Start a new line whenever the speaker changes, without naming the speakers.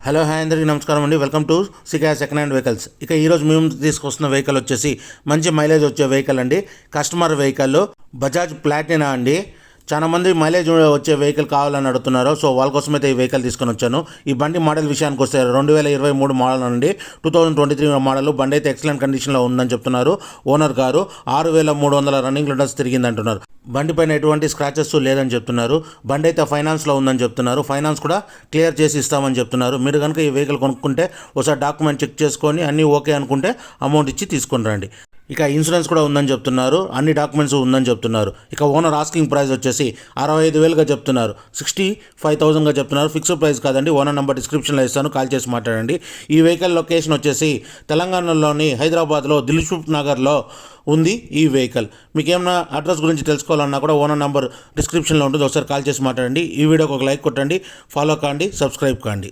Hello hi అందరికీ నమస్కారం అండి. Welcome to cica second hand vehicles. ఇక ఈరోజు మేము తీసుకొస్తున్న వెహికల్ వచ్చేసి మంచి మైలేజ్ వచ్చే వెహికల్ అండి. కస్టమర్ వెహికల్ బజాజ్ ప్లాటినా అండి. చాలా మంది మైలేజ్ వచ్చే వెహికల్ కావాలని అడుగుతున్నారు. సో వాళ్ళ కోసం అయితే ఈ వెహికల్ తీసుకొని వచ్చాను. ఈ బండి మోడల్ విషయానికి వస్తే 2023 మోడల్ నుండి 2023 మోడల్. బండి అయితే ఎక్సలెంట్ కండిషన్లో ఉందని చెప్తున్నారు ఓనర్ గారు. 6300 రన్నింగ్ లీటర్స్ తిరిగింది అంటున్నారు. బండి పైన ఎటువంటి స్క్రాచెస్ లేదని చెప్తున్నారు. బండి అయితే ఫైనాన్స్లో ఉందని చెప్తున్నారు. ఫైనాన్స్ కూడా క్లియర్ చేసి ఇస్తామని చెప్తున్నారు. మీరు కనుక ఈ వెహికల్ కొనుక్కుంటే ఒకసారి డాక్యుమెంట్ చెక్ చేసుకొని అన్నీ ఓకే అనుకుంటే అమౌంట్ ఇచ్చి తీసుకొని రండి. ఇక ఇన్సూరెన్స్ కూడా ఉందని చెప్తున్నారు. అన్ని డాక్యుమెంట్స్ ఉందని చెప్తున్నారు. ఇక ఓనర్ ఆస్కింగ్ ప్రైస్ వచ్చేసి 65,000గా చెప్తున్నారు. 65,000గా చెప్తున్నారు. ఫిక్స్డ్ ప్రైస్ కాదండి. ఓనర్ నెంబర్ డిస్క్రిప్షన్లో ఇస్తాను, కాల్ చేసి మాట్లాడండి. ఈ వెహికల్ లొకేషన్ వచ్చేసి తెలంగాణలోని హైదరాబాద్లో దిల్సుఖ్ నగర్లో ఉంది ఈ వెహికల్. మీకు ఏమైనా అడ్రస్ గురించి తెలుసుకోవాలన్నా కూడా ఓనర్ నెంబర్ డిస్క్రిప్షన్లో ఉంటుంది. ఒకసారి కాల్ చేసి మాట్లాడండి. ఈ వీడియోకి ఒక లైక్ కొట్టండి, ఫాలో కాండి, సబ్స్క్రైబ్ కాండి.